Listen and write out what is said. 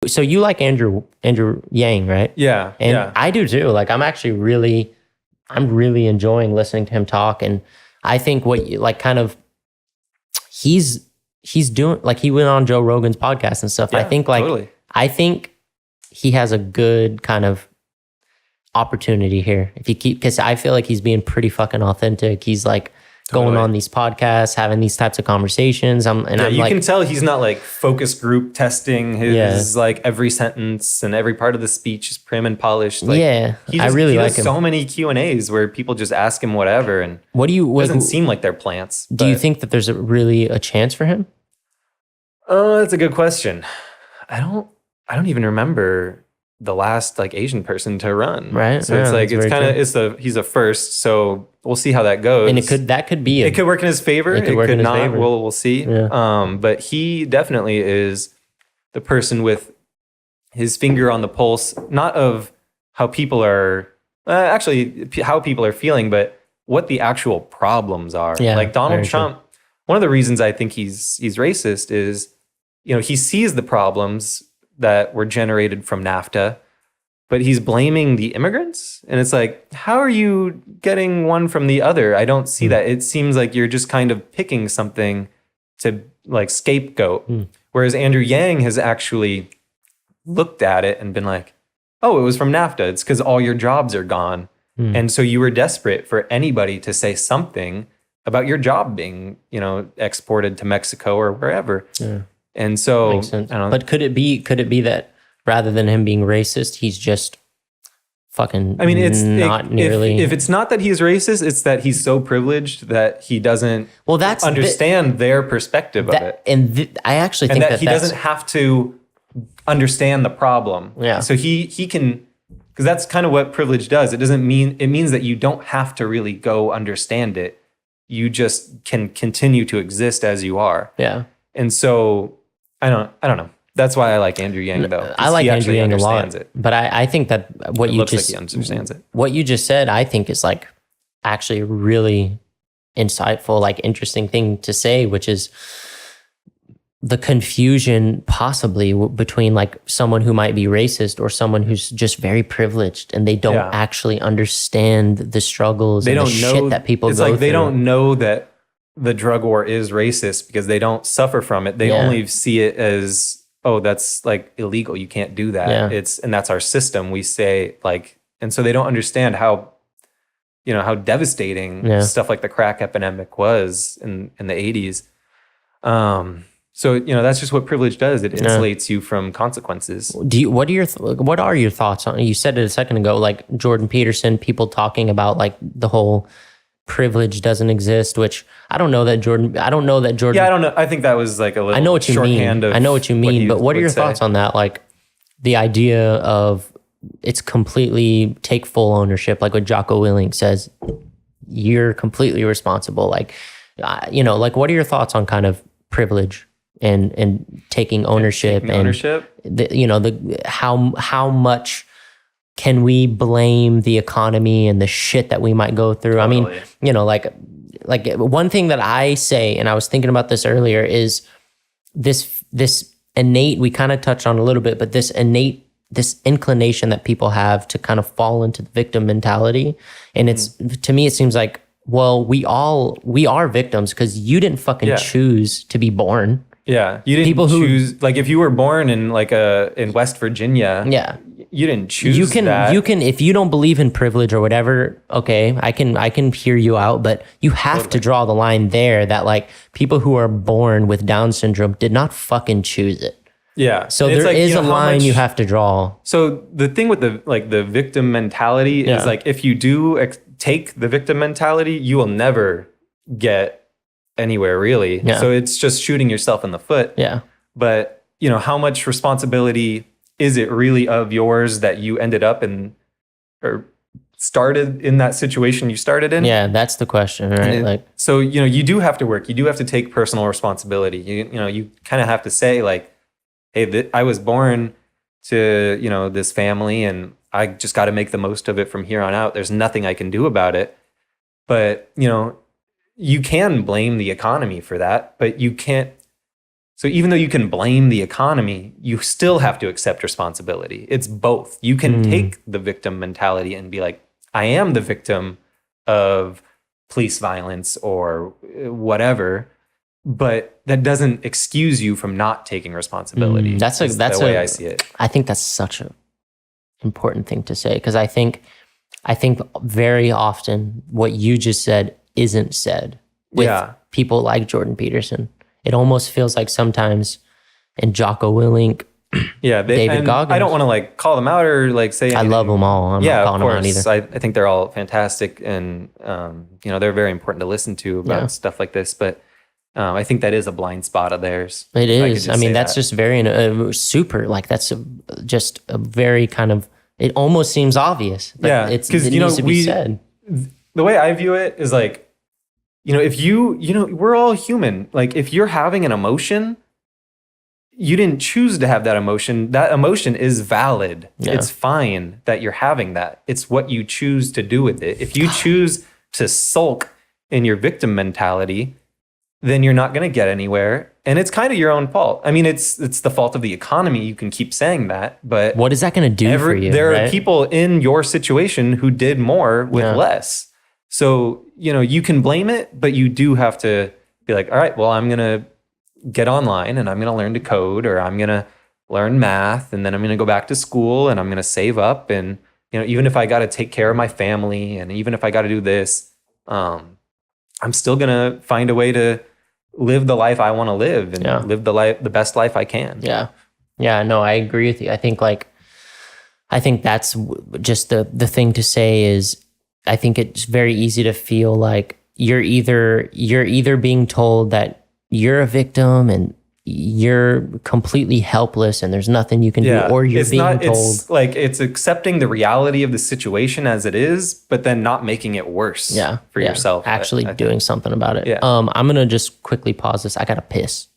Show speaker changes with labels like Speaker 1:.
Speaker 1: So you like Andrew Yang, right?
Speaker 2: Yeah.
Speaker 1: And I do too. Like I'm really enjoying listening to him talk. And I think he's doing, like he went on Joe Rogan's podcast and stuff.
Speaker 2: Yeah,
Speaker 1: I think
Speaker 2: totally.
Speaker 1: I think he has a good kind of opportunity here if you keep, because I feel like he's being pretty fucking authentic. He's like going on these podcasts, having these types of conversations. You
Speaker 2: can tell he's not like focus group testing his like every sentence and every part of the speech is prim and polished. Like, he does so many Q&As where people just ask him whatever, and it doesn't seem like they're plants.
Speaker 1: Do you think that there's really a chance for him?
Speaker 2: Oh, that's a good question. I don't even remember the last like Asian person to run.
Speaker 1: Right.
Speaker 2: So he's a first. So we'll see how that goes.
Speaker 1: And it could
Speaker 2: work in his favor. It could not. We'll see.
Speaker 1: Yeah.
Speaker 2: But he definitely is the person with his finger on the pulse, not of how people are how people are feeling, but what the actual problems are.
Speaker 1: Yeah,
Speaker 2: like Donald Trump, one of the reasons I think he's racist is, he sees the problems that were generated from NAFTA, but he's blaming the immigrants. And it's like, how are you getting one from the other? I don't see that. It seems like you're just kind of picking something to like scapegoat. Whereas Andrew Yang has actually looked at it and been like, oh, it was from NAFTA. It's because all your jobs are gone. And so you were desperate for anybody to say something about your job being, exported to Mexico or wherever. Yeah. And so,
Speaker 1: makes sense. I don't know. But could it be that rather than him being racist, he's just fucking nearly...
Speaker 2: If it's not that he's racist, it's that he's so privileged that he doesn't understand their perspective of it.
Speaker 1: And I actually think
Speaker 2: that he doesn't have to understand the problem.
Speaker 1: Yeah.
Speaker 2: So he can... Because that's kind of what privilege does. It means that you don't have to really go understand it. You just can continue to exist as you are.
Speaker 1: Yeah.
Speaker 2: And so... I don't know. That's why I like Andrew Yang, though.
Speaker 1: I like Andrew Yang a lot. But I think that
Speaker 2: he understands it.
Speaker 1: What you just said, I think is like actually a really insightful, like interesting thing to say, which is the confusion possibly between like someone who might be racist or someone who's just very privileged and they don't actually understand the struggles and the shit that people go through. It's like
Speaker 2: they don't know that the drug war is racist because they don't suffer from it. They only see it as, oh, that's like illegal. You can't do that.
Speaker 1: Yeah.
Speaker 2: And that's our system. We say like, and so they don't understand how devastating stuff like the crack epidemic was in the 80s. So, that's just what privilege does. It insulates you from consequences.
Speaker 1: What are your thoughts on, you said it a second ago, like Jordan Peterson, people talking about like the whole privilege doesn't exist, which I don't know that Jordan. Yeah, I don't know. I think that was like a little. I know what you mean. But what are your thoughts on that? Like the idea of it's completely take full ownership, like what Jocko Willink says. You're completely responsible. Like, like what are your thoughts on kind of privilege and taking ownership how much can we blame the economy and the shit that we might go through?
Speaker 2: Totally.
Speaker 1: I mean, like one thing that I say, and I was thinking about this earlier, is this innate, we kind of touched on a little bit, but this inclination that people have to kind of fall into the victim mentality. And to me, it seems like, well, we are victims because you didn't fucking choose to be born.
Speaker 2: Yeah. You didn't choose, like if you were born in in West Virginia. Yeah. You didn't choose that.
Speaker 1: You can, if you don't believe in privilege or whatever, okay, I can hear you out, but you have to draw the line there that like people who are born with Down syndrome did not fucking choose it.
Speaker 2: Yeah.
Speaker 1: So there is a line you have to draw.
Speaker 2: So the thing with the victim mentality is like, if you do take the victim mentality, you will never get anywhere really. Yeah. So it's just shooting yourself in the foot.
Speaker 1: Yeah.
Speaker 2: But how much responsibility is it really of yours that you ended up in or started in that situation you started in?
Speaker 1: Yeah, that's the question, right?
Speaker 2: So, you do have to work. You do have to take personal responsibility. You kind of have to say like, hey, I was born to, this family and I just got to make the most of it from here on out. There's nothing I can do about it. But, you can blame the economy for that, but you can't So even though you can blame the economy, you still have to accept responsibility. It's both. You can take the victim mentality and be like, I am the victim of police violence or whatever, but that doesn't excuse you from not taking responsibility.
Speaker 1: That's
Speaker 2: the way I see it.
Speaker 1: I think that's such an important thing to say, because I think very often what you just said isn't said with people like Jordan Peterson. It almost feels like sometimes, and Jocko Willink, David Goggins.
Speaker 2: I don't want to like call them out or like say anything.
Speaker 1: I love them all. I'm not calling
Speaker 2: of
Speaker 1: them out
Speaker 2: course.
Speaker 1: either.
Speaker 2: I think they're all fantastic, and they're very important to listen to about stuff like this. But I think that is a blind spot of theirs.
Speaker 1: It is. I mean, that's just very super. Like that's just a very kind of. It almost seems obvious. But it needs to be said.
Speaker 2: The way I view it is like, if we're all human. Like if you're having an emotion, you didn't choose to have that emotion. That emotion is valid. Yeah. It's fine that you're having that. It's what you choose to do with it. If you choose to sulk in your victim mentality, then you're not going to get anywhere. And it's kind of your own fault. I mean, it's the fault of the economy. You can keep saying that, but
Speaker 1: what is that going to do for you?
Speaker 2: There are people in your situation who did more with less. So, you can blame it, but you do have to be like, all right, well, I'm going to get online and I'm going to learn to code, or I'm going to learn math, and then I'm going to go back to school and I'm going to save up. And, even if I got to take care of my family, and even if I got to do this, I'm still going to find a way to live the life I want to live and live the best life I can.
Speaker 1: Yeah. Yeah, no, I agree with you. I think that's just the thing to say is, I think it's very easy to feel like you're either being told that you're a victim and you're completely helpless and there's nothing you can do, or you're told.
Speaker 2: It's like it's accepting the reality of the situation as it is, but then not making it worse for yourself.
Speaker 1: Actually doing something about it.
Speaker 2: Yeah.
Speaker 1: I'm going to just quickly pause this. I got to piss.